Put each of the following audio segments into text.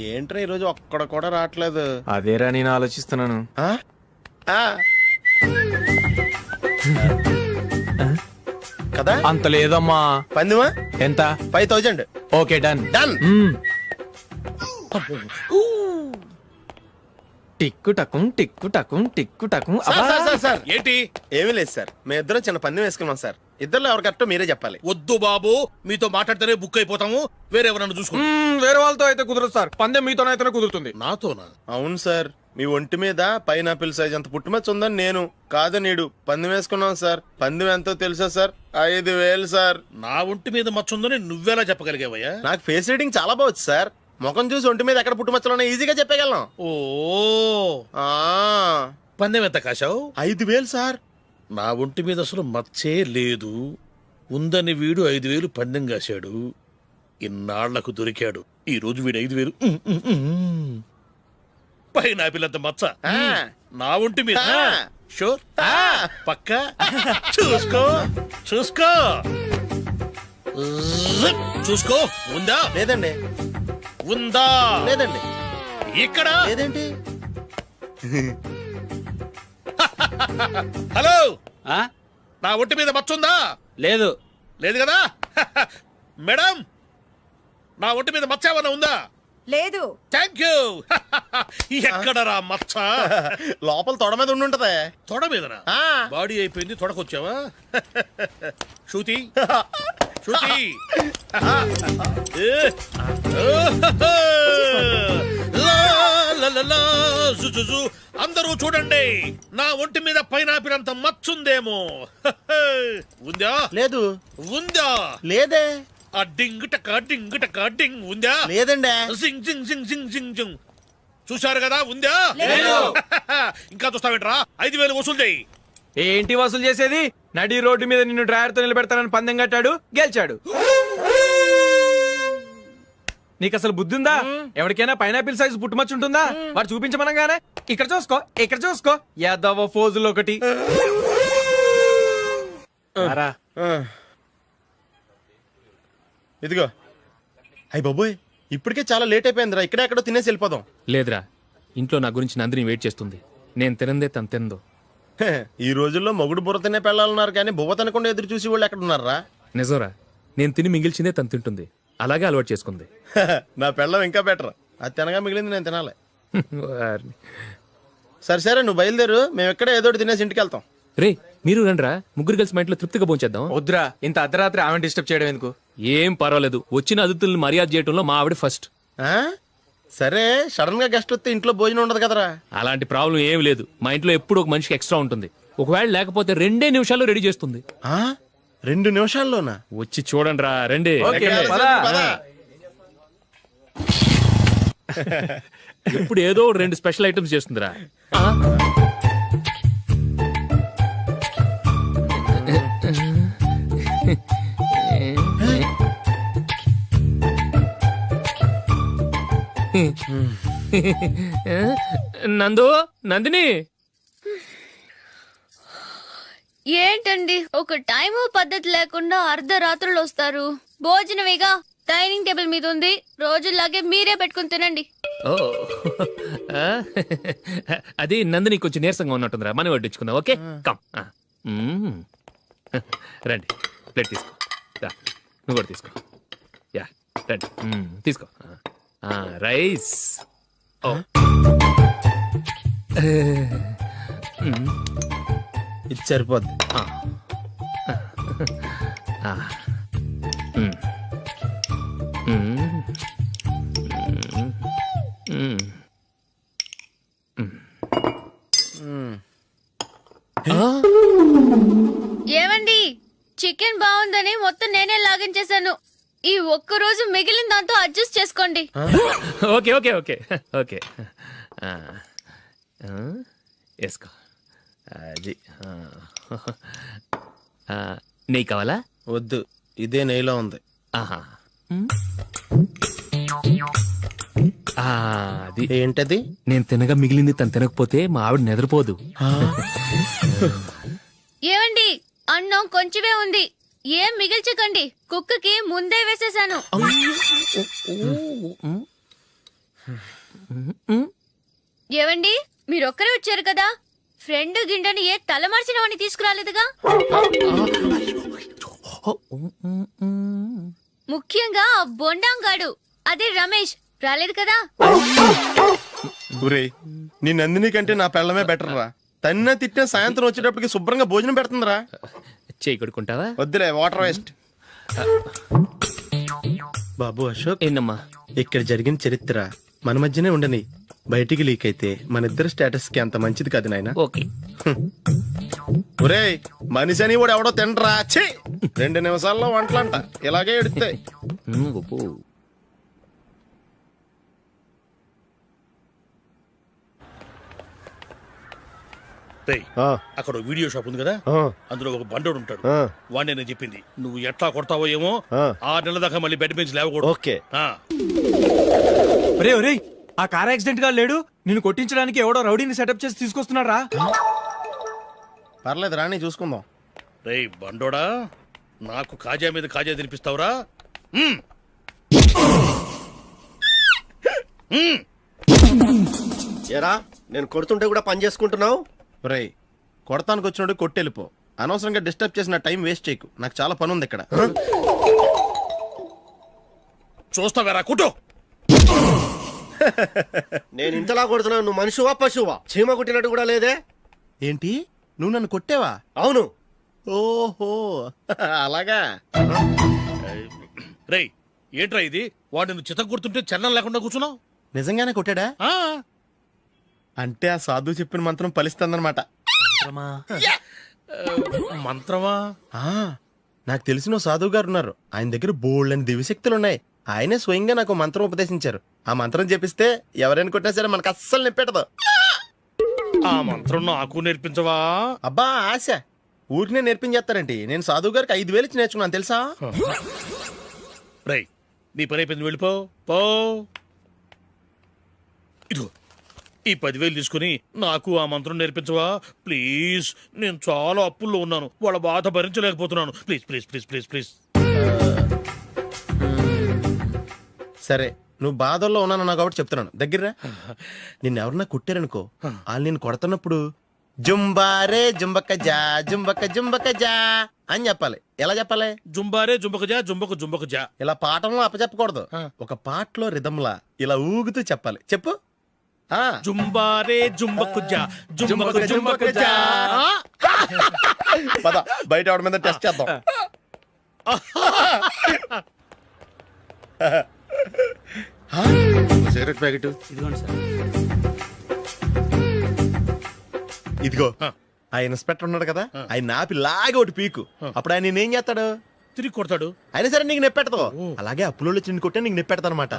ఏంట్రా ఈరోజు ఒక్కడ కూడా రావట్లేదు. అదేరా నేను ఆలోచిస్తున్నాను. కదా అంత లేదమ్మా. పందిమా ఎంత? 5000. Okay done done. టిక్కు టకుం టిక్కు టకుం టిక్కు టకుం. సార్ ఏంటి? ఏమీ లేదు సార్, మేము ఇద్దరం చిన్న పందెం వేసుకున్నాం సార్. ఇద్దరులో ఎవరు కరెక్టో మీరే చెప్పాలి. వద్దు బాబు, మీతో మాట్లాడితేనే బుక్ అయిపోతాము. వేరెవరన్నా చూసుకోండి. వేరే వాళ్ళతో అయితే కుదరదు సార్, పందెం మీతోనైతేనే కుదురుతుంది. నాతోనా? అవును సార్, మీ ఒంటి మీద పైనాపిల్ సైజ్ అంత పుట్టుమచ్చ ఉందని నేను కాదు నీడు పందెం వేసుకున్నాం సార్. పందెం ఎంతో తెలుసా సార్? 5000 సార్. నా ఒంటి మీద మచ్చ ఉందని నువ్వెలా చెప్పగలిగావయ్యా? నాకు ఫేస్ రీడింగ్ చాలా బాగుంది సార్. ముఖం చూసి ఒంటి మీద ఎక్కడ పుట్టుమచ్చలో ఈజీగా చెప్పగలం. ఓ, ఆ పందెం ఎంత కాశావు? 5000 సార్. నా ఒంటి మీద అసలు మచ్చే లేదు. ఉందని వీడు 5000 పందెం కాశాడు. ఇన్నాళ్లకు దొరికాడు. ఈ రోజు వీడు 5000. పైన పిల్లంత మచ్చ నా ఒంటి మీద. షూర్? పక్క చూసుకో చూసుకో చూసుకో. ఉందా? లేదండి. ఉందా? లేదండి. ఇక్కడ లేదేంటి? హలో, నా ఒంటి మీద మచ్చ ఉందా? లేదు. లేదు కదా? మేడం, నా ఒంటి మీద మచ్చ ఏమన్నా ఉందా? లేదు. Thank you. ఎక్కడరా మచ్చ? లోపల తొడ మీద ఉండుంటదే. తొడ మీదనా? బాడీ అయిపోయింది, తొడకొచ్చావా? శృతి శృతి. అందరూ చూడండి, నా ఒంటి మీద పైనాపిల్ అంత మచ్చుందేమో. ఉందా? లేదు. ఉందా? లేదే. ఆ డింగ్ టక డింగ్ టక డింగ్ ఉందా? లేదండి. జింగ్ జింగ్ జింగ్ జింగ్ జింగ్ జింగ్. చూశారు కదా? ఉందా? ఇంకా చూస్తావేంట్రా? 5000 వసూలు చేయి. ఏంటి వసూలు చేసేది? నడి రోడ్డు మీద నిన్ను డ్రైవర్ తో నిలబెడతానని పందెం కట్టాడు, గెలిచాడు. నీకు అసలు బుద్ధి ఉందా? ఎవరికైనా పైనాపిల్ సైజ్ పుట్టుమచ్చు ఉంటుందా? వాడు చూపించమనగానే ఇక్కడ చూసుకో ఇక్కడ చూసుకో యాదవ ఫోజులు ఒకటి. ఇదిగో. అయ్య బాబోయ్, ఇప్పటికే చాలా లేట్ అయిపోయిందిరా. ఇక్కడే ఎక్కడో తినేసి వెళ్ళిపోదాం. లేదురా, ఇంట్లో నా గురించి నందిని వెయిట్ చేస్తుంది. నేను తినందే తను తిందో. ఈ రోజుల్లో మొగుడు బుర్ర తినే పెళ్ళాలన్నారు కానీ బువ్వ తినకుండా ఎదురు చూసి వాళ్ళు ఎక్కడ ఉన్నారా? నిజంరా, నేను తిని మిగిల్చిందే తను తింటుంది. అలాగే అలవాటు చేసుకుంది. నా పెళ్ళం ఇంకా బెటర్. అది తినగా మిగిలింది నేను తినాలి. సరే సరే, నువ్వు బయలుదేరు. మేము ఎక్కడ ఏదో తినేసి ఇంటికి వెళ్తాం. రే, మీరు రండిరా, ముగ్గురు కలిసి మా ఇంట్లో తృప్తిగా పోంచేద్దాం. వద్దురా, ఇంత అర్ధరాత్రి ఆమె డిస్టర్బ్ చేయడం ఎందుకు? ఏం పర్వాలేదు, వచ్చిన అతిథుల్ని మర్యాద చేయడంలో మా ఆవిడ ఫస్ట్. సరే, సడన్ గా గెస్ట్ వస్తే ఇంట్లో భోజనం ఉండదు కదరా? అలాంటి ప్రాబ్లం ఏం లేదు. మా ఇంట్లో ఎప్పుడు ఒక మనిషికి ఎక్స్ట్రా ఉంటుంది. ఒకవేళ లేకపోతే 2 నిమిషాల్లో రెడీ చేస్తుంది. 2 నిమిషాల్లోనా? వచ్చి చూడండి రా, రండి. ఇప్పుడు ఏదో 2 స్పెషల్ ఐటమ్స్ చేస్తుందిరా. నందు, నందిని. ఏంటండి ఒక టైము పద్ధతి లేకుండా అర్ధరాత్రులు వస్తారు? భోజనమేగా డైనింగ్ టేబుల్ మీద ఉంది, రోజులాగే మీరే పెట్టుకుని తినండి. ఓ, అది నందిని కొంచెం నీరసంగా ఉన్నట్టుందిరా, మనం వడ్డించుకుందాం. Okay, come. రండి, ప్లేట్ తీసుకో. నువ్వు కూడా తీసుకో. యా, రండి, తీసుకో. రైస్. ఓ, ఇది సరిపోద్ది. ఏమండి, చికెన్ బాగుందని మొత్తం నేనే లాగించేశాను. ఈ ఒక్కరోజు మిగిలిన దాంతో అడ్జస్ట్ చేసుకోండి. ఓకే ఓకే ఓకే ఓకే, వేసుకో. అది నెయ్యి కావాలా? వద్దు, ఇదే నెయ్యిలో ఉంది. ఆహా, అది ఏంటది? నేను తినగా మిగిలింది తను తినకపోతే మా ఆవిడ నిద్రపోదు. ఏమండి, అన్నం కొంచెమే ఉంది, ఏం మిగిల్చకండి, కుక్కకి ముందే వేసేసాను. ఏవండి, మీరొక్కరే వచ్చారు కదా, ఫ్రెండ్ గిండెని ఏ తలమార్చిన వాడిని తీసుకురాలేదుగా? ముఖ్యంగా ఆ బొండాంగాడు, అదే రమేష్ రాలేదు కదా? ఒరేయ్, నీ నందిని కంటే నా పెళ్ళమే బెటర్ రా. తన్న తిట్టిన సాయంత్రం వచ్చేటప్పటికి శుభ్రంగా భోజనం పెడుతుందిరా. చేయి కొడుకుంటావా? వద్దులే, వాటర్ వేస్ట్. బాబు అశోక్, ఏంటమ్మా? ఇక్కడ జరిగిన చరిత్ర మన మధ్యనే ఉండని, బయటికి లీక్ అయితే మన ఇద్దరు స్టేటస్ కి అంత మంచిది కాదు నాయన. ఓకే. ఒరేయ్, మనిషి అని కూడా ఎవడో తినరా. ఛీ, 2 నిమిషాల్లో వంటలంట ఇలాగే ఎడుతాయి. ఒప్పు. రేయ్, అక్కడ ఓ వీడియో షాప్ ఉంది కదా, అందులో ఒక బండోడు ఉంటాడు. వాడిని నేను చెప్పింది, నువ్వు ఎట్లా కొడతావో ఏమో, 6 నెలల దాకా మళ్ళీ బెడ్ బెంచ్ లేవకూడదు. ఓకే. ఒరే ఒరే, ఆ కార్ యాక్సిడెంట్ గా లేడు, నిన్ను కొట్టించడానికి ఎవడో రౌడీని సెటప్ చేసి తీసుకొస్తున్నారా? పర్లేదు రాని, చూసుకుందాం. రేయ్ బండోడా, నాకు కాజా మీద కాజా తినిపిస్తావురా? ఎరా, నేను కొడుతుంటే కూడా పని చేసుకుంటున్నావు? ఒరేయ్, కొడతానికి వచ్చినట్టు కొట్టెళ్ళిపో. అనవసరంగా డిస్టర్బ్ చేసిన టైం వేస్ట్ చేయకు, నాకు చాలా పని ఉంది ఇక్కడ. చూస్తావేరా కుట్టు. నేను ఇంతలా కొడుతున్నావు, నువ్వు మనిషివా పశువా? చీమ కుట్టినట్టు కూడా లేదే. ఏంటి, నువ్వు నన్ను కొట్టావా? అవును. ఓహో, అలాగా. రేయ్, ఏంట్రా ఇది? వాడు నువ్వు చిత్త కొడుతుంటే చలనం లేకుండా కూర్చున్నావు. నిజంగానే కొట్టాడా? అంటే ఆ సాధువు చెప్పిన మంత్రం ఫలిస్తుందన్నమాట. మంత్రమా? నాకు తెలిసిన ఓ సాధువు గారు ఉన్నారు, ఆయన దగ్గర బోల్డని దివ్యశక్తులు ఉన్నాయి. ఆయనే స్వయంగా నాకు మంత్రం ఉపదేశించారు. ఆ మంత్రం చెప్పిస్తే ఎవరైనా కొట్టినా సరే మనకు అస్సలు నిప్పెట్టదు. ఆ మంత్రం నాకు నేర్పించవా? అబ్బా ఆశ, ఊరినే నేర్పించేస్తారండి. నేను సాధువు గారికి 5,000 ఇచ్చి నేర్చుకున్నాను తెలుసా? రేయ్, నీ పని అయిపోయింది, వెళ్ళిపో పో. ఇదిగో ఈ 10,000 తీసుకుని నాకు ఆ మంత్రం నేర్పించవా ప్లీజ్? నేను చాలా అప్పుల్లో ఉన్నాను, వాళ్ళ బాధ భరించలేకపోతున్నాను. Please please please please please. సరే, నువ్వు బాధల్లో ఉన్నాను నాకు కాబట్టి చెప్తున్నాను. దగ్గర నిన్ను ఎవరన్నా కొట్టారనుకో, వాళ్ళు నేను కొడుతున్నప్పుడు జుంబారే జుంబక్క జా జుంబక్క జుంబక్క జా అని చెప్పాలి. ఎలా చెప్పాలి? జుంబారే జుంబకజా జుంబకు జుంబకజా. ఇలా పాఠంలో అప్పచెప్పకూడదు, ఒక పాటలో రిధంలా ఇలా ఊగుతూ చెప్పాలి. చెప్పు. జుంబారే జుంబకుజా జుంబకు జుంబకజా. పద, బయట ఆవిడ మీద టెస్ట్ చేద్దాం. సిగరెట్ ప్యాకెట్ ఇదిగో. ఆ ఇన్స్పెక్టర్ ఉన్నాడు కదా, ఆయన ఆపి లాగా ఒకటి పీకు. అప్పుడు ఆయన నేనేం చేస్తాడు? తిరిగి కొడతాడు. అయినా సరే నీకు నెప్పెడతావు. అలాగే అప్పులో చిన్న కొట్టే నీకు నెప్పెడతా అనమాట.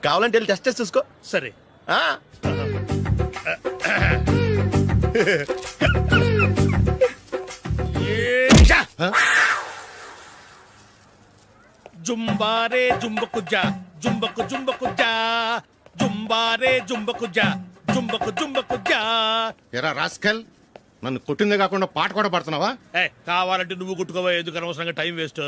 కావాలంటే వెళ్ళి టెస్ట్ చేసి చూసుకో. సరే. జుంబారే జుంబకుజా జుంబకు జుంబకుజా జుంబారే జుంబకుజా జుంబకు జుంబకుజా. ఎరా రాస్కల్, నన్ను కొట్టిందే కాకుండా పాట కూడా పడుతున్నావా? కావాలంటే నువ్వు కొట్టుకోవా, ఎందుకు అనవసరంగా టైం వేస్ట్.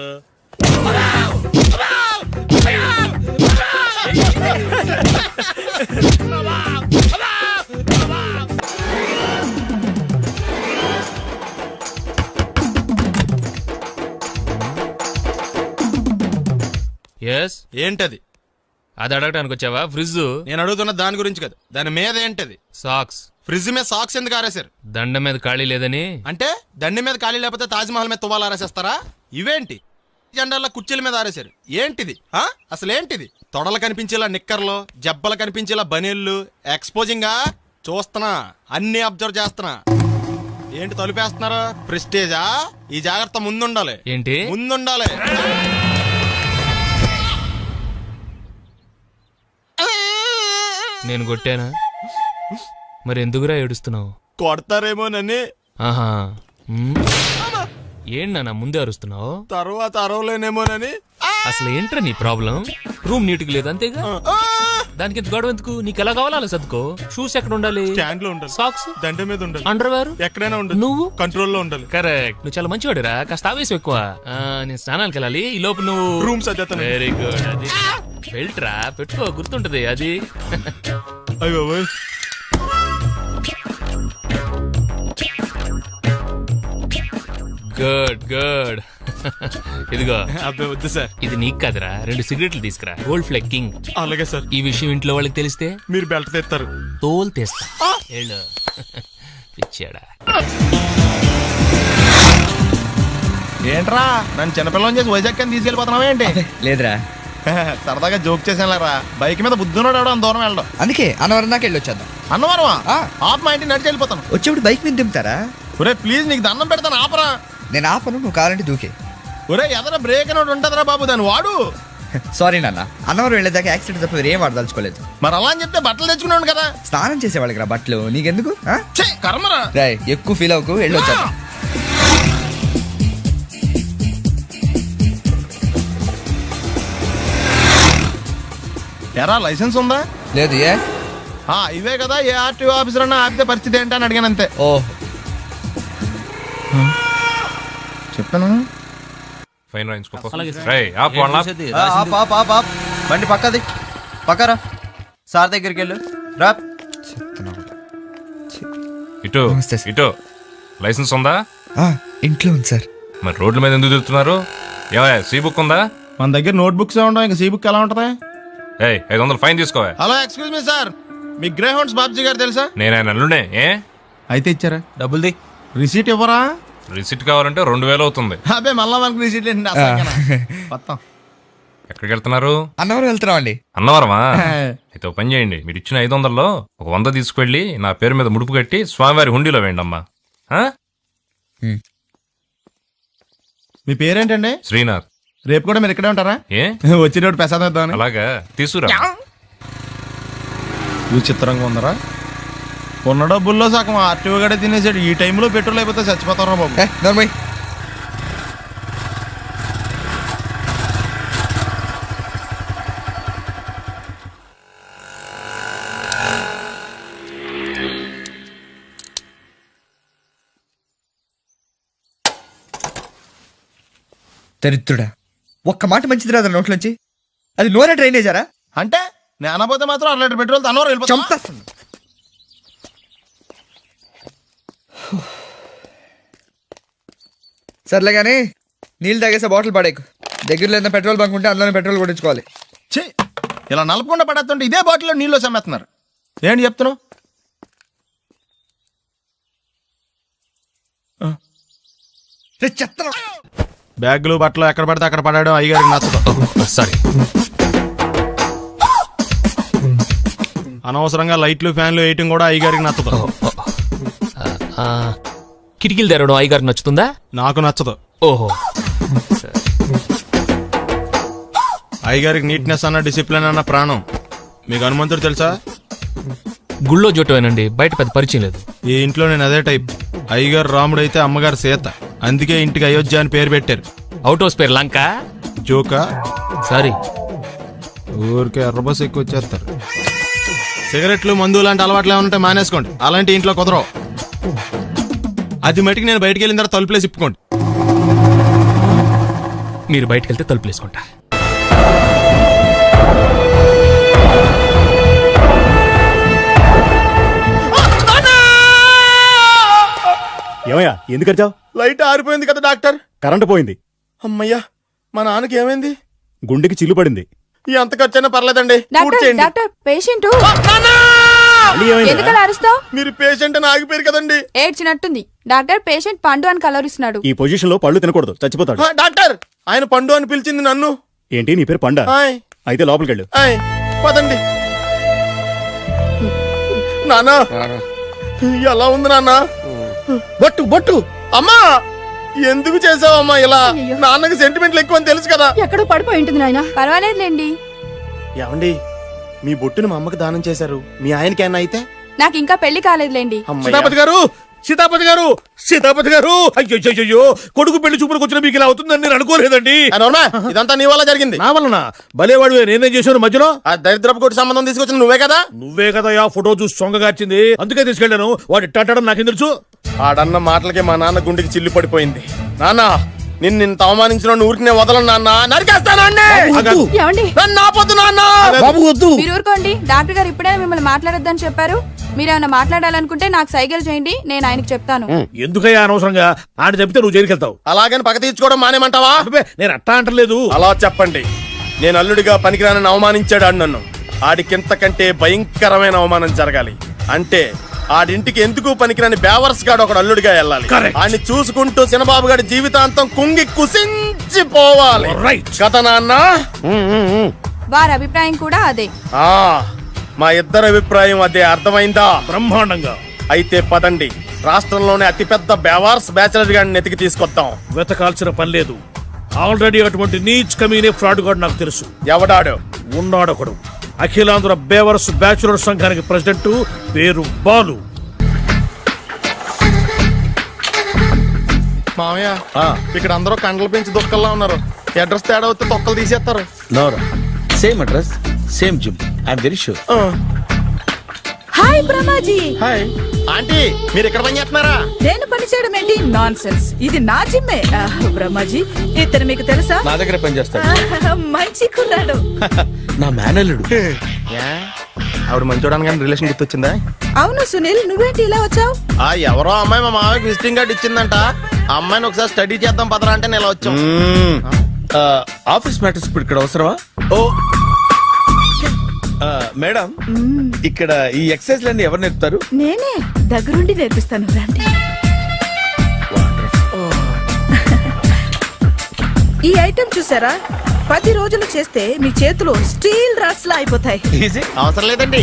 ఎస్, ఏంటది? అది అడగటానికి వచ్చావా? ఫ్రిడ్జ్. నేను అడుగుతున్న దాని గురించి కదా, దాని మీద ఏంటది? సాక్స్. ఫ్రిడ్జ్ మీద సాక్స్ ఎందుకు ఆరేశారు? దండ మీద ఖాళీ లేదని. అంటే దండి మీద ఖాళీ లేకపోతే తాజ్మహల్ మీద తువ్వాలు ఆరేసేస్తారా? ఇవేంటి జెండాల్లో కుర్చీల మీద ఆరేశారు? ఏంటిది అసలు ఏంటిది? తొడలు కనిపించేలా నిక్కర్లు, జబ్బలు కనిపించేలా బనీళ్లు, ఎక్స్పోజింగా చూస్తున్నా, అన్ని అబ్జర్వ్ చేస్తున్నా. ఏంటి తలుపేస్తున్నారు? ప్రెస్టేజా? ఈ జాగ్రత్త ముందుండాలి. ఏంటి ముందుండాలి. నేను కొట్టానా? మరి ఎందుకురా ఏడుస్తున్నావు? కొడతారేమోనని. ఆహా. ఏంటి నాన్న ముందే అరుస్తున్నావు? తర్వాత అరవలేనేమోనని. అసలు ఏంట్రా నీ ప్రాబ్లం? రూమ్ నీట్గా లేదు అంతేగా? దానికి ఇంత గొడవ ఎందుకు? నీకు ఎలా కావాలో అలా సర్దుకో. షూస్ ఎక్కడ ఉండాలి? స్టాండ్ లో ఉండాలి, సాక్స్ దండ మీద ఉండాలి, అండర్వేర్ ఎక్కడైనా ఉండాలి, నువ్వు కంట్రోల్లో ఉండాలి. కరెక్ట్. నువ్వు చాలా మంచివాడురా, కాస్త ఆవేశం ఎక్కువ. నేను స్నానానికి వెళ్ళాలి, ఈ లోపు నువ్వు రూమ్ సర్దేస్తాను. Very good. అది బెల్ట్ రా, పెట్టుకో, గుర్తుంటది అది. అయ్యో గుడ్ గుడ్. ఇదిగో, అబ్బాయి వద్దు సార్. ఇది నీకు కాదురా, 2 సిగరెట్లు తీసుకురా. గోల్డ్ ఫ్లెక్కింగ్. అలాగే సార్. ఈ విషయం ఇంట్లో వాళ్ళకి తెలిస్తే మీరు బెల్ట్ తెస్తారు. తోలు తీస్తా. వెళ్ళు. పిచ్చాడా. ఏంట్రా నన్ను చిన్నపిల్లని చేసి వైజాగ్ అని తీసుకెళ్ళిపోతున్నావా ఏంటి? లేదురా, సరదాగా జోక్ చేసానులేరా. బైక్ మీద బుద్ధున్నాడు అంత దూరం వెళ్ళడం. అందుకే అన్నవరం దాకా వెళ్ళి వచ్చేద్దాం. అన్నవరమా? ఆప్ మా ఇంటికి నడిచి వెళ్ళిపోతాను. వచ్చేప్పుడు బైక్ మీద దింపుతారా? ఒరే ప్లీజ్ నీకు దండం పెడతాను ఆపరా. నేను ఆపను, నువ్వు కావాలంటే దూకే. ఒరే ఎదర బ్రేక్ అని ఒకటి ఉంటుందిరా బాబు, దాన్ని వాడు. సారీ నాన్న, అన్నవరం వెళ్ళేదాకా యాక్సిడెంట్ తప్ప వేరేం వాడదలుచుకోలేదు. మరి అలా అని చెప్తే బట్టలు తెచ్చుకున్నాడు కదా. స్నానం చేసేవాళ్ళకి రా బట్టలు, నీకెందుకు? ఛే, కర్మరా. రాయ్ ఎక్కువ ఫీల్ అవ్వకు, వెళ్ళి వచ్చేద్దాం. ఎరా లైసెన్స్ ఉందా? లేదు. ఏ ఇవే కదా, ఏ ఆర్టీఓ ఆఫీసర్ అన్నా ఆపితే పరిస్థితి ఏంటని అడిగాను అంతే. ఓ చెప్తాను. ఫైన్ రాయించుకో. అలాగే సార్. రేయ్, ఆపు వాళ్ళని, ఆపు. బండి పక్కది, పక్కరా. సార్ దగ్గరికి వెళ్ళు రా. ఇటు నమస్తే సార్. ఇటు. లైసెన్స్ ఉందా? ఇంట్లో ఉంది సార్. మరి రోడ్ల మీద ఎందుకు తిరుగుతున్నారు? ఏమయ్య, సీ బుక్ ఉందా? మన దగ్గర నోట్ బుక్స్ ఉండవు, ఇంకా సీ బుక్ ఎలా ఉంటది? ఏయ్, 500 ఫైన్ తీసుకోవా. హలో ఎక్స్క్యూజ్ మీ సార్, మీ గ్రే హౌండ్స్ బాబ్జీ గారు తెలుసా? నేను ఆయన అల్లుడే. ఏ అయితే ఇచ్చారా? డబ్బుల్ది. రిసీట్ ఇవ్వరా? రిసిట్ కావాలంటే 2000 అవుతుంది. అబ్బే మళ్ళా మనకు రిసీట్ ఏంటి? మొత్తం ఎక్కడికి వెళ్తున్నారు? అన్నవరం వెళ్తున్నాం అండి. అన్నవరమా? అయితే ఒక పని చేయండి, మీరు ఇచ్చిన 500లో ఒక 100 తీసుకెళ్లి నా పేరు మీద ముడుపు కట్టి స్వామివారి హుండీలో వేయండి అమ్మా. మీ పేరేంటండి? శ్రీనాథ్. రేపు కూడా మీరు ఇక్కడే ఉంటారా? ఏ వచ్చినప్పుడు ప్రసాదం ఇద్దామని. అలాగా, తీసుకురా. విచిత్రంగా ఉందరా. ఉన్న డబ్బుల్లో సగం ఆర్టీఓ గడే తినేసాడు. ఈ టైంలో పెట్రోల్ అయిపోతే చచ్చిపోతారా బాబు. నర్మయ్, దరిద్రుడా, ఒక్క మాట మంచిది రాదా నోట్లోంచి? అది నోరే డ్రైనేజారా? అంటే నేను అనబోతే మాత్రం 1 లీటర్ పెట్రోల్ తనవారు వెళ్ళిపోతాం. చంపేస్తుంది. సర్లే కానీ నీళ్ళు తాగేసే బాటిల్ పడేకు. దగ్గరలో ఏదైనా పెట్రోల్ బంక్ ఉంటే అందులోనే పెట్రోల్ కొట్టించుకోవాలి. ఛీ, ఇలా నలపకుండా పడేస్తుంటే ఇదే బాటిల్లో నీళ్ళు సమ్మేస్తున్నారు. ఏంటి చెప్తున్నావు? చెత్త బ్యాగులు బట్టలు ఎక్కడ పడితే అక్కడ పడడం అయ్యగారికి నచ్చదు. సారీ. అనవసరంగా లైట్లు ఫ్యాన్లు వేయటం కూడా అయ్యగారికి నచ్చదు. కిటికీలు తెరవడం అయ్యగారికి నచ్చుతుందా? నాకు నచ్చదు. ఓహో. అయ్యగారికి నీట్నెస్ అన్న డిసిప్లిన్ అన్న ప్రాణం. మీకు హనుమంతుడు తెలుసా? గుళ్ళో జోటమేనండి, బయట పెద్ద పరిచయం లేదు. ఈ ఇంట్లో నేను అదే టైప్. అయ్యగారు రాముడు అయితే అమ్మగారు సీత. అందుకే ఇంటికి అయోధ్య అని పేరు పెట్టారు. అవుట్ హౌస్ పేరు లంక. జోకా? సారీ. ఊరికే ఎర్రబస్ ఎక్కువ వచ్చేస్తారు. సిగరెట్లు మందు లాంటి అలవాట్లు ఏమంటే మానేసుకోండి. అలాంటి ఇంట్లో కుదరవు. అది మటుకు నేను బయటికి వెళ్ళిన తర్వాత తలుపులేసి ఇప్పుకోండి. మీరు బయటకు వెళ్తే తలుపులు వేసుకుంటా. ఏమయ్యా, ఎందుకు వచ్చావు? లైట్ ఆరిపోయింది కదా డాక్టర్. కరెంటు పోయింది. అమ్మయ్యా, మా నాన్నకి ఏమైంది? గుండెకి చిల్లు పడింది. ఎంత ఖర్చైనా పర్లేదండి. పూడ్చేయండి. డాక్టర్ పేషెంట్ మళ్ళీ ఏమైంది? ఎందుకలా అరుస్తావు? మీరు పేషెంట్ అని ఆగిపోయారు కదండి. ఏడ్చినట్టుంది. డాక్టర్ పేషెంట్ పండు అని కలవరిస్తున్నాడు. ఈ పొజిషన్ లో పళ్ళు తినకూడదు, చచ్చిపోతాడు. డాక్టర్, ఆయన పండు అని పిలిచింది నన్ను. ఏంటి, నీ పేరు పండా? ఆయ్. అయితే లోపలికి వెళ్ళు. ఆయ్, పదండి. నానా, ఎలా ఉంది నాన్న? బొట్టు బొట్టు. అమ్మా, ఎందుకు చేసావమ్మా ఇలా? అయ్యో. నాన్నకి సెంటిమెంట్లు ఎక్కువ అని తెలుసు కదా. ఎక్కడో పడిపోయి ఉంటుంది నాయన. పర్వాలేదులేండి. ఏమండి, మీ బొట్టును మా అమ్మకి దానం చేశారు. మీ ఆయనకి ఏమన్నా అయితే? నాకు ఇంకా పెళ్లి కాలేదులేండి. సీతాపతి గారు, సీతాపతి గారు సీతాపతి గారు అయ్యో కొడుకు పెళ్లి చూపులకు వచ్చిన మీకు ఇలా అవుతుందని నేను అనుకోలేదండి. ఇదంతా నీ వల్ల జరిగింది. నా వలన భలేవాడు నేనేం చేశాను మధ్యలో? ఆ దరిద్రపు కొట్టి సంబంధం తీసుకొచ్చిన నువ్వే కదా. నువ్వే కదా ఆ ఫోటో చూసి సొంగగార్చింది, అందుకే తీసుకెళ్ళాను. వాడు ఇట్టాడడం నాకేం తెలుసు? ఆడన్న మాటలకి మా నాన్న గుండెకి చిల్లు పడిపోయింది. నాన్న నిన్ను ఇంత అవమానించిన ఊరికి నేను వదలను నాన్న, నరికేస్తాను ఏమండి నన్ను ఆపొద్దు నాన్న. బాబు వద్దు. మీరు ఊరుకోండి. డాక్టర్ గారు ఇప్పుడే మిమ్మల్ని మాట్లాడొద్దని చెప్పారు. మీరేమైనా మాట్లాడాలనుకుంటే నాకు సైగలు చేయండి, నేను ఆయనకు చెప్తాను. ఎందుకయ్యా అనవసరంగా ఆయన చెప్తే నువ్వు జైలుకి వెళ్తావు. అలాగని పక్క తీర్చుకోవడం మానేమంటావా? అబ్బే, నేను అట్టా అంటలేదు. అలా చెప్పండి. నేను అల్లుడిగా పనికిరానని అవమానించాడు ఆడు నన్ను. ఆడికింతకంటే భయంకరమైన అవమానం జరగాలి. అంటే ఆడింటికి ఎందుకు పనికిరాని బేవర్స్ గాడు ఒకడు అల్లుడిగా వెళ్ళాలి. ఆడిని చూసుకుంటూ చిన్నబాబు గారి జీవితాంతం కుంగి కుసించిపోవాలి. కదా నాన్న? వారి అభిప్రాయం కూడా అదే. మా ఇద్దరి అభిప్రాయం అదే. అర్థమైందా? బ్రహ్మాండంగా. అయితే పదండి, రాష్ట్రంలోనే అతిపెద్ద బేవార్స్ బ్యాచిలర్ గాడిని ఎతికి తీసుకొద్దాం. వెతకాల్సిన పని లేదు. ఆల్రెడీ అటువంటి నీచ్ కమీనే ఫ్రాడ్ గాడు నాకు తెలుసు. ఎవడాడు? ఉన్నాడొకడు. అఖిలాంధ్ర బేవర్స్ బ్యాచులర్ సంఘానికి ప్రెసిడెంట్, పేరు బాలు. మామయ్య, ఇక్కడ అందరూ కండలు పెంచి దుక్కల్లా ఉన్నారు. అడ్రస్ తేడా వస్తే తొక్కలు తీసేస్తారు. Same address, same gym. I'm very sure. Hi Brahmaji. Hi aunty, మీరు ఇక్కడ పని చేస్తున్నారా? నేను పని చేయడం ఏంటి? Non sense. ఇది నా జిమ్మే. బ్రహ్మాజీ, ఇతను మీకు తెలుసా? నా దగ్గర పనిచేస్తాడు. మంచి కుర్రాడు. నా మేనల్లుడు. ఆవిడ మంచి చూడడానికి రిలేషన్ గుర్తొచ్చిందా? అవును సునీల్, నువ్వేంటి ఇలా వచ్చావు? ఎవరో అమ్మాయి మా మామయ్యకి విజిటింగ్ కార్డు ఇచ్చిందంట. ఆ అమ్మాయిని ఒకసారి స్టడీ చేద్దాం పదరా అంటే నేను ఇలా వచ్చాం. ఆఫీస్ మ్యాటర్స్ ఇప్పుడు ఇక్కడ అవసరమా? ఓ మేడం, ఇక్కడ ఈ ఎక్సర్సైజ్ లన్నీ ఎవరు నేర్పుతారు? నేనే దగ్గరుండి నేర్పిస్తాను, రండి. ఈ ఐటెం చూసారా? 10 రోజులు చేస్తే మీ చేతులు స్టీల్ రాట్స్ లా అయిపోతాయి. అవసరం లేదండి,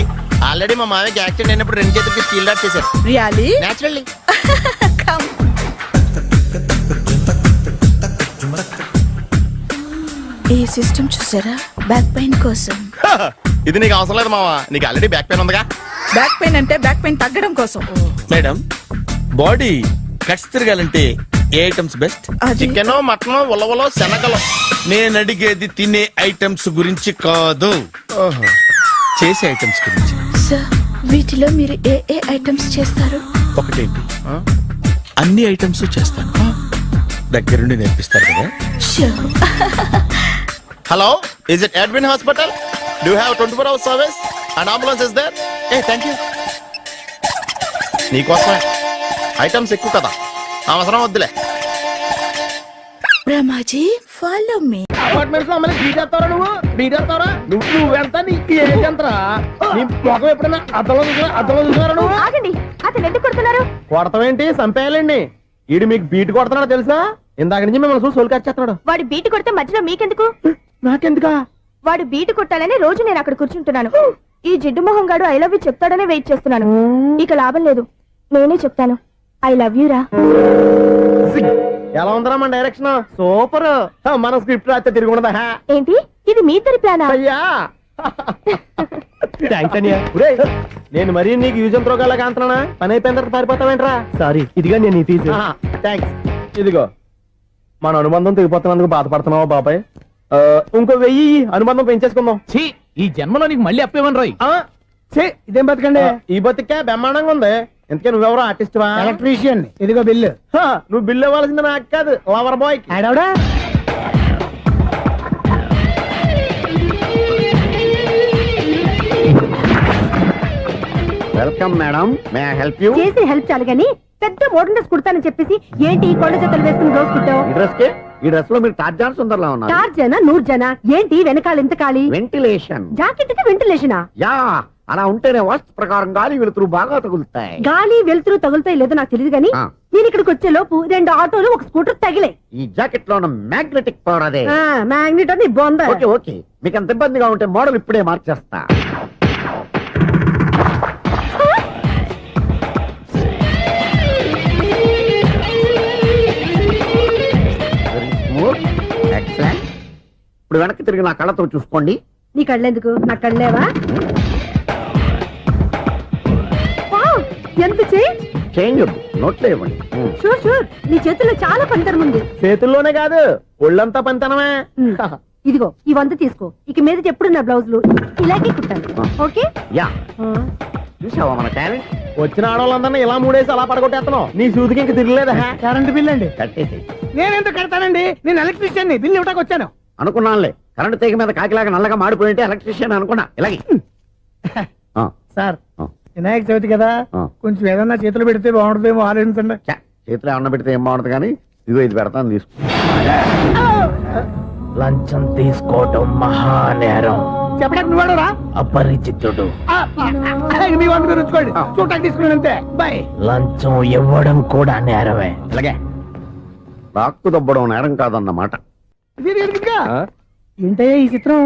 ఆల్రెడీ మా మామయ్యకి యాక్సిడెంట్ అయినప్పుడు 2 చేతులకి స్టీల్ డాట్ చేశారు. రియల్లీ? నేచురల్లీ. ఈ సిస్టమ్ చూసారా? బ్యాక్ పెయిన్ కోసం. ఇది నీకు అవసరం లేదు మావా, నీకు ఆల్రెడీ బ్యాక్ పెయిన్ ఉందిగా. బ్యాక్ పెయిన్ అంటే బ్యాక్ పెయిన్ తగ్గడం కోసం. మేడం, బాడీ కట్స్ తిరగాలంటే ఏ ఐటమ్స్ బెస్ట్? చికెన్, మటన్, ఉలవలో, శనగలు. నేను అడిగేది తినే ఐటమ్స్ గురించి కాదు, చేసే ఐటమ్స్ గురించి. సార్, వీటిలో మీరు ఏ ఏ ఐటమ్స్ చేస్తారు? ఒకటేంటి, అన్ని ఐటమ్స్ చేస్తాను. దగ్గరుండి నేర్పిస్తారు కదా. Hello, is it admin hospital? Do have 24 hours service and ambulance is there? Thank you. నీకోసమే. ఐటమ్స్ ఎక్కువ కదా, అవసరం వద్దులే. Brahmaji, follow me. అపార్ట్మెంట్స్ లో అమ్మని బీటేస్తారా? నువ్వు వెళ్తా నీకు ఏంటంతరా? నీ ముఖం ఎప్పుడైనా అద్దంలో చూసారా నువ్వు? ఆగండి, అతను ఎందుకు కొడుతున్నారు? కొడతామేంటి, చంపేయాలండి. ఈడు మీకు బీట్ కొడుతున్నాడు తెలుసా? ఇందాక నుంచి మిమ్మల్ని చూసి సోల్ కచ్చేస్తున్నాడు. వాడు బీటు కొడితే మధ్యలో మీకెందుకు? నాకెందుకా? వాడు బీటు కొట్టాలని రోజు నేను అక్కడ కూర్చుంటున్నాను. ఈ జిడ్డు మొహం గాడు ఐ లవ్ యూ చెప్తాడనే వెయిట్ చేస్తున్నాను. ఇక లాభం లేదు, నేనే చెప్తాను. ఐ లవ్ యూ రా. ఎలా ఉందరా మన డైరెక్షన్? సూపర్. మన స్క్రిప్ట్ రాస్తే తిరిగి ఉండదా? ఏంటి, ఇది మీ ఇద్దరి ప్లానా? అయ్యా థ్యాంక్స్ అనియా. నేను మరీ నీకు యూజ్ ఎంతో గల కాంతనా? పని అయిపోయిన తర్వాత పారిపోతావేంట్రా? సారీ, ఇదిగా నేను తీసి. థ్యాంక్స్. ఇదిగో, మన అనుబంధం తెగిపోతున్నందుకు బాధపడుతున్నావా బాబాయ్? ఇంకో 1000 అనుబంధం పెంచేసుకుందాం. ఈ జన్మలో నీకు మళ్ళీ అప్పేమని రాయి. ఇదేం బతకండి? ఈ బతికే బ్రహ్మాండంగా ఉంది. ఎందుకే నువ్వెవరో ఆర్టిస్ట్ వా? ఎలక్ట్రీషియన్. ఇదిగో బిల్లు. నువ్వు బిల్లు ఇవ్వాల్సింది నాకు కాదు, లవర్ బాయ్. ఆడవడా? Welcome madam, may I help you? చేసి హెల్ప్ చాలు గానీ పెద్ద మోడల్ డ్రెస్ కుడతానని చెప్పేసి ఏంటి ఈ కొండ జతలు వేసుకుని రోజు కుట్టావు? ఈ డ్రెస్ లో మీరు టార్జాన్ సుందర్లా ఉన్నారు. టార్జనా, నూర్జనా? ఏంటి వెనకాల ఎంత ఖాళీ? వెంటిలేషన్. జాకెట్ కి వెంటిలేషనా? యా, అలా ఉంటేనే వాస్తు ప్రకారం గాలి వెలుతురు బాగా తగులుతాయి. గాలి వెలుతురు తగులుతాయి లేదో నాకు తెలియదు గానీ నేను ఇక్కడికి వచ్చే లోపు 2 ఆటోలు, 1 స్కూటర్ తగిలే. ఈ జాకెట్ లో ఉన్న మ్యాగ్నెటిక్ పవర్ అదే. మ్యాగ్నెట్ అని బొంద. ఓకే ఓకే, మీకు అంత ఇబ్బందిగా ఉంటే మోడల్ ఇప్పుడే మార్చేస్తా. ఇప్పుడు వెనక్కి తిరిగి నా కళ్ళతో చూసుకోండి. నీ కళ్ళెందుకు, నా కళ్ళేవా? ఎంత చేంజ్! చేంజ్ వద్దు నోట్లో ఇవ్వండి షూర్ షూర్ నీ చేతుల్లో చాలా పంతరం ఉంది. చేతుల్లోనే కాదు ఒళ్ళంతా పంతనమే. ఇదిగో ఈ 100 తీసుకో. ఇక మీద ఎప్పుడు నా బ్లౌజులు ఇలాగే కుట్టాను. ఓకే యా చూసావా మన టాలెంట్. వచ్చిన ఆడవాళ్ళందరినీ ఇలా మూడేసి అలా పడగొట్టేస్తున్నావు. నీ సూదికి ఇంక తిరగలేదా? కరెంట్ బిల్ అండి. కట్టేసి నేనెంత కడతానండి, నేను ఎలక్ట్రీషియన్ ని, బిల్ ఇవ్వడానికి వచ్చాను. అనుకున్నానులే. కరెంట్ తీగ మీద కాకిలాగా నల్లగా మాడిపోయింటే ఎలక్ట్రీషియన్ అనుకున్నా. ఇలాగే సార్ వినాయక చవితి కదా, కొంచెం ఏదన్నా చేతులు పెడితే బాగుంటుందేమో ఆలోచించండి. చేతిలో అన్న పెడితే ఏం బాగుంటుంది కానీ ఇదిగో ఇది పెడతాను తీసుకో. లంచం తీసుకోవటం మహానేరం. చెప్పడానికి నువ్వాడరా అపరిచితుడు. మీ వంద మీరు ఉంచుకోండి, చూడటానికి తీసుకున్నాను అంతే. బాయ్. లంచం ఇవ్వడం కూడా నేరమే. అలాగే రాక్కు దబ్బడం నేరం కాదన్నమాట. ఏంటయ్యా ఈ చిత్రం?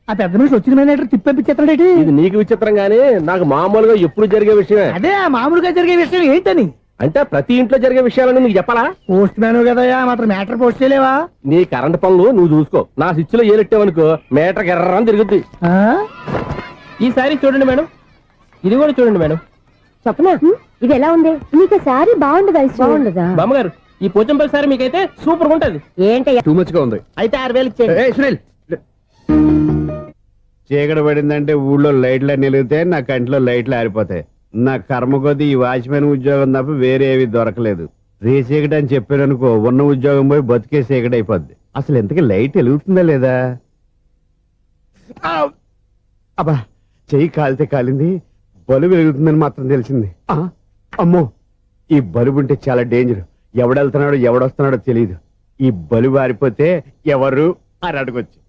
ఆ పెద్ద మనిషి వచ్చిన మేనేటర్ తిప్పించేస్తాడేటి? ఇది నీకు విచిత్రం గానీ నాకు మామూలుగా ఎప్పుడు జరిగే విషయమే. అదే ఆ మామూలుగా జరిగే విషయం ఏంటని. అంటే ప్రతి ఇంట్లో జరిగే విషయాలను నీకు చెప్పాలా? పోస్ట్ మ్యాన్ కదయ్యా, మాత్రం మ్యాటర్ పోస్ట్ చేయలేవా? నీ కరెంట్ పనులు నువ్వు చూసుకో. నా స్విచ్ లో ఏలెట్టావనుకో మీటర్ ఎర్రని తిరుగుద్ది. ఈసారి చూడండి మేడం, ఇది కూడా చూడండి మేడం. చెప్పనా ఇది ఎలా ఉంది? నీకు శారీ బాగుండదా? బాగుండదా బామ్మగారు? ఈ పోచంపల్లి సారీ మీకైతే సూపర్ గా ఉంటది. ఏంటయ్యా టూ మచ్ గా ఉంది. అయితే 6,000 ఇచ్చేయండి. సునీల్ చీకటి పడిందంటే ఊళ్ళో లైట్లు నిలిగితే నా కంట్లో లైట్లు ఆరిపోతాయి. నా కర్మ కొద్దీ ఈ వాచ్మెన్ ఉద్యోగం తప్ప వేరే ఏవి దొరకలేదు. రే చీకటి అని చెప్పారనుకో ఉన్న ఉద్యోగం పోయి బతికే చీకటి అయిపోద్ది. అసలు ఎంతకీ లైట్ వెలుగుతుందా లేదా? అబ్బా చెయ్యి కాలితే కాలింది, బలుబు వెలుగుతుందని మాత్రం తెలిసింది. అమ్మో ఈ బలుబు ఉంటే చాలా డేంజర్. ఎవడెళ్తున్నాడో ఎవడొస్తున్నాడో తెలియదు. ఈ బలుబు ఆరిపోతే ఎవరు అని అడగొచ్చు.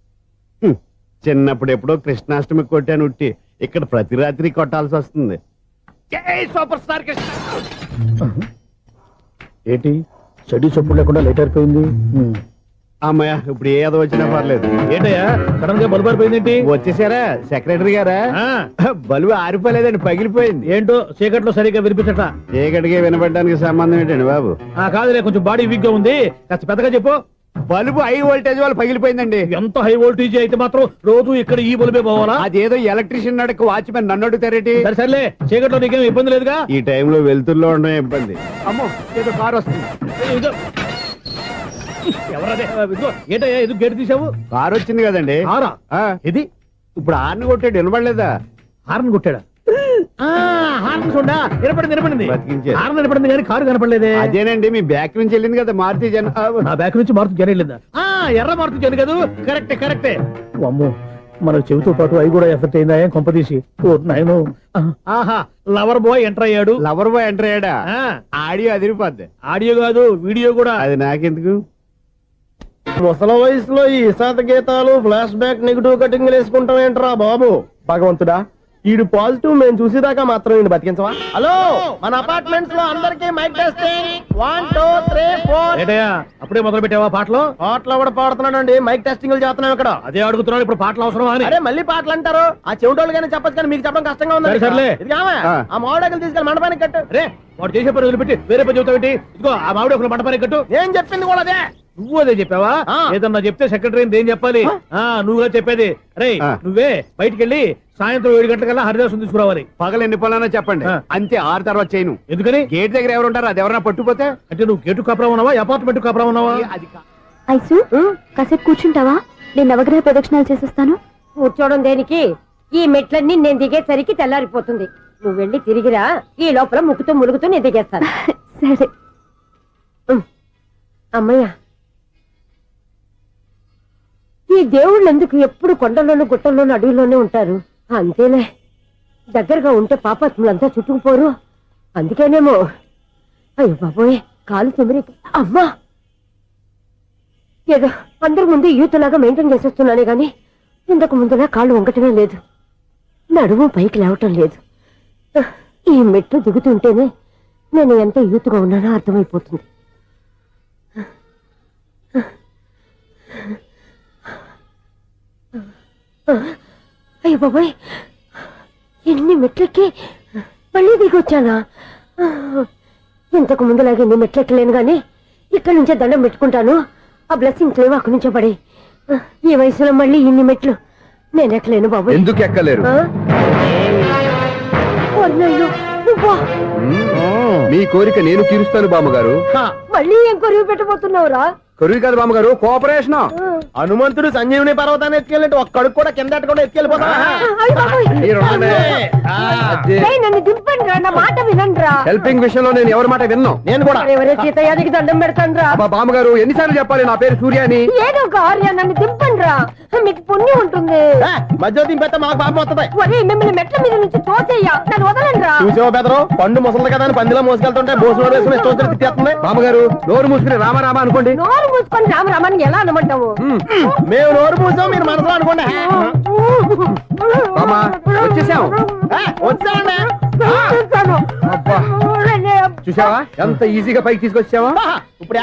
చిన్నప్పుడు ఎప్పుడో కృష్ణాష్టమి కొట్టాను ఉట్టి, ఇక్కడ ప్రతి రాత్రి కొట్టాల్సి వస్తుంది. Super star Krishna. ఏంటి చెడు చెప్పుడు లేకుండా లైట్ అయిపోయింది. అమ్మాయ ఇప్పుడు ఏదో వచ్చినా పర్లేదు. ఏంటయ్యా సడన్ గా బల్బు ఆరిపోయింది? వచ్చేసారా సెక్రటరీ గారా? బలుబు ఆరిపోలేదండి, పగిలిపోయింది. ఏంటో చీకట్లో సరిగ్గా వినిపించట. చీకటికి వినపడడానికి సంబంధం ఏంటండి బాబు? కాదులే, కొంచెం బాడీ వీక్ గా ఉంది, కాస్త పెద్దగా చెప్పు. బల్బు హై వోల్టేజ్ వాళ్ళు పగిలిపోయిందండి. ఎంత హై వోల్టేజ్ అయితే మాత్రం రోజు ఇక్కడ ఈ బల్బే పోవాలా? అదేదో ఎలక్ట్రీషియన్ నడక వాచ్మెన్ నన్ను అడుగుతారేటి? సర్లే చీకట్లో నీకేం ఇబ్బంది లేదుగా? ఈ టైంలో వెళ్తుల్లో ఉండడం ఇబ్బంది. అమ్మో ఏదో కారు వస్తుంది. ఎవరదే? ఏంటయ్యా ఎందుకు గేట్ తీసావు? కారు వచ్చింది కదండి. ఇది ఇప్పుడు హార్న్ కొట్టాడు, వినపడలేదా? హార్న్ కొట్టాడా? హార్న్ చూడా వినపడింది. బతికించే. హార్న్ వినపడింది కానీ కారు కనపడలేదే. అదేనండి మీ బ్యాక్ నుంచి వెళ్ళింది కదా మారుతి జన. నా బ్యాక్ నుంచి మారుతి జన వెళ్ళిందా? ఎర్ర మారుతి జన కదా. కరెక్టే. అమ్మో మన చెవితో పాటు అవి కూడా ఎఫెక్ట్ అయిందా ఏం కొంపదీసి? ఆహా లవర్ బాయ్ ఎంటర్ అయ్యాడు. లవర్ బాయ్ ఎంటర్ అయ్యాడా? ఆడియో అదిరిపోద్ది. ఆడియో కాదు వీడియో కూడా. అది నాకెందుకు? ముసలి వయసులో ఈ ఇసాత గీతాలు ఫ్లాష్ బ్యాక్ నెగిటివ్ కటింగ్ వేసుకుంటాం ఏంట్రా బాబు? భగవంతుడా ఈడు పాజిటివ్ మేము చూసేదాకా మాత్రం ఈయన బతికించవా? హలో మన అపార్ట్మెంట్స్ లో అందరికీ మైక్ టెస్టింగ్ 1 2 3 4. ఏంటయ్యా అప్పుడే మొదలు పెట్టావా పాటలు? పాటలు కూడా పాడుతున్నాడండి, మైక్ టెస్టింగ్ చేస్తున్నాం ఇక్కడ. అదే అడుగుతున్నాడు, ఇప్పుడు పాటలు అవసరమా అని. అరే మళ్ళీ పాటలు అంటారు, ఆ చెవిటోళ్ళు కానీ చెప్పచ్చు కానీ మీకు చెప్పడం కష్టంగా ఉంది. సర్లే. ఆ మామిడాకులు తీసుకెళ్ళి మండపానికి కట్టు. రే వాడు చేసే పని వదిలిపెట్టి వేరే పని చెబుతావేంటి? ఇదిగో ఆ మామిడి ఒక మంటపానికి కట్టు. ఏం చెప్పింది కూడా అదే. నువ్వు అదే చెప్పావా? ఏదన్నా చెప్తే సెక్రటరీ ఏం చెప్పాలి? నువ్వుగా చెప్పేది. రే నువ్వే బయటికి వెళ్ళి సాయంత్రం 7 గంటలకల్లా హరిదాసు తీసుకురావాలి. పగలు ఎన్ని పనులైనా చెప్పండి, అంతే 6 తర్వాత చేయను. ఎందుకని? గేట్ దగ్గర ఎవరు ఉంటారు, అది ఎవరైనా పట్టుపోతే. అంటే నువ్వు గేటు కాపురా ఉన్నావా అపార్ట్మెంట్ కాపురా ఉన్నావా? ఐసు కాసేపు కూర్చుంటావా? నేను నవగ్రహ ప్రదక్షిణాలు చేసేస్తాను. కూర్చోవడం దేనికి? ఈ మెట్లన్నీ నేను దిగేసరికి తెల్లారిపోతుంది. నువ్వు వెళ్ళి తిరిగిరా, ఈ లోపల ముక్కుతూ ములుగుతూ నేను దిగేస్తాను. సరే అమ్మయ్య. ఈ దేవుళ్ళు ఎందుకు ఎప్పుడు కొండల్లోనూ గుట్టల్లోనూ అడవిలోనే ఉంటారు? అంతేలే, దగ్గరగా ఉంటే పాపాత్ములంతా చుట్టుకుపోరు. అందుకేనేమో. అయ్యో బాబోయ్ కాలు తిమిరి. అమ్మా ఏదో అందరి ముందు యూత్లాగా మెయింటైన్ చేసేస్తున్నానే గాని ఇంతకు ముందులా కాళ్ళు వంకటమే లేదు, నడుము పైకి లేవటం లేదు. ఈ మెట్లు దిగుతుంటేనే నేను ఎంత యూత్గా ఉన్నానో అర్థమైపోతుంది. అయ్యో బాబాయ్ ఎన్ని మెట్లెక్కి మళ్ళీ దిగొచ్చానా? ఇంతకు ముందులాగే ఎన్ని మెట్లెక్కలేను గాని ఇక్కడి నుంచే దండం పెట్టుకుంటాను. ఆ బ్లెస్సింగ్ లేవు అక్కడి నుంచే పడి. ఈ వయసులో మళ్ళీ ఇన్ని మెట్లు నేను ఎక్కలేను బాబు. ఎందుకు ఎక్కలేరు? నువ్వు నువ్వా మీ కోరిక నేను తీరుస్తాను బామ్మగారు. మళ్ళీ ఏం కొరివి పెట్టబోతున్నావురా? కొరువు కాదు బామ్మగారు, కోఆపరేషన్. హనుమంతుడు సంజీవుని పర్వతాన్ని ఎత్తుకెళ్ళినట్టు ఒక్కడికి కూడా కింద కూడా ఎత్తుకెళ్ళిపోతా. అయ్య బాబోయ్. రేయ్, నన్ను దింపండి రా, నా మాట వినండి రా. హెల్పింగ్ విషయంలో నేను ఎవరి మాట విన్నాను. నేను కూడా ఎవరే సీతయ్యానికి దండం పెడతాను రా. బామ్మగారు ఎన్నిసార్లు చెప్పాలి నా పేరు సూర్య అని? ఏదో ఒక ఆర్య, నన్ను దింపండి రా, మీకు పుణ్యం ఉంటుంది. మధ్య దింపేస్తే మాకు పాపం వస్తుంది. ఒరే, మిమ్మల్ని మెట్ల మీద నుంచి తోసేయ్యా, నన్ను వదలండి రా. చూసావా బెదరు, పండు ముసలి కదా అని పందిలో మోసుకెళ్తుంటే బోసు వేసుకుని స్తోత్రం తిట్టేస్తుంది. బామ్మగారు నోరు మూసుకుని రామారామా అనుకోండి. నోరు మూసుకొని రామరామని ఎలా అనమంటావు? మేము నోరు మూసాం, మీరు మనసులో అనుకోండి. బామ్మా వచ్చేసాం. వచ్చామండి. అబ్బా, చూసావా ఎంత ఈజీగా పైకి తీసుకొచ్చావా? ఇప్పుడు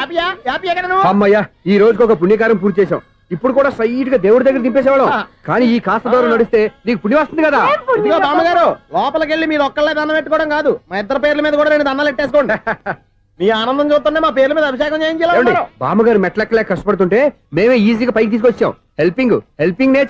అమ్మయ్యా, ఈ రోజుకి ఒక పుణ్యకారం పూర్తి చేసాం. ఇప్పుడు కూడా స్ట్రైట్ గా దేవుడి దగ్గర దింపేసేవాడు. కానీ ఈ కాస్త దూరం నడిస్తే నీకు పుణ్యం వస్తుంది కదా. ఇదిగో బామ్మగారు, లోపలికి వెళ్ళి మీరు ఒక్కళ్ళే దండం పెట్టుకోవడం కాదు, మా ఇద్దరు పేర్ల మీద కూడా 2 దండాలు పెట్టేసుకోండి. మీ ఆనందం చూస్తుంటే మా పేర్ల మీద అభిషేకం చేయించాలి. బామ్మగారు మెట్లెక్కలే కష్టపడుతుంటే మేమే ఈజీగా పైకి తీసుకొచ్చాం. Helping nature.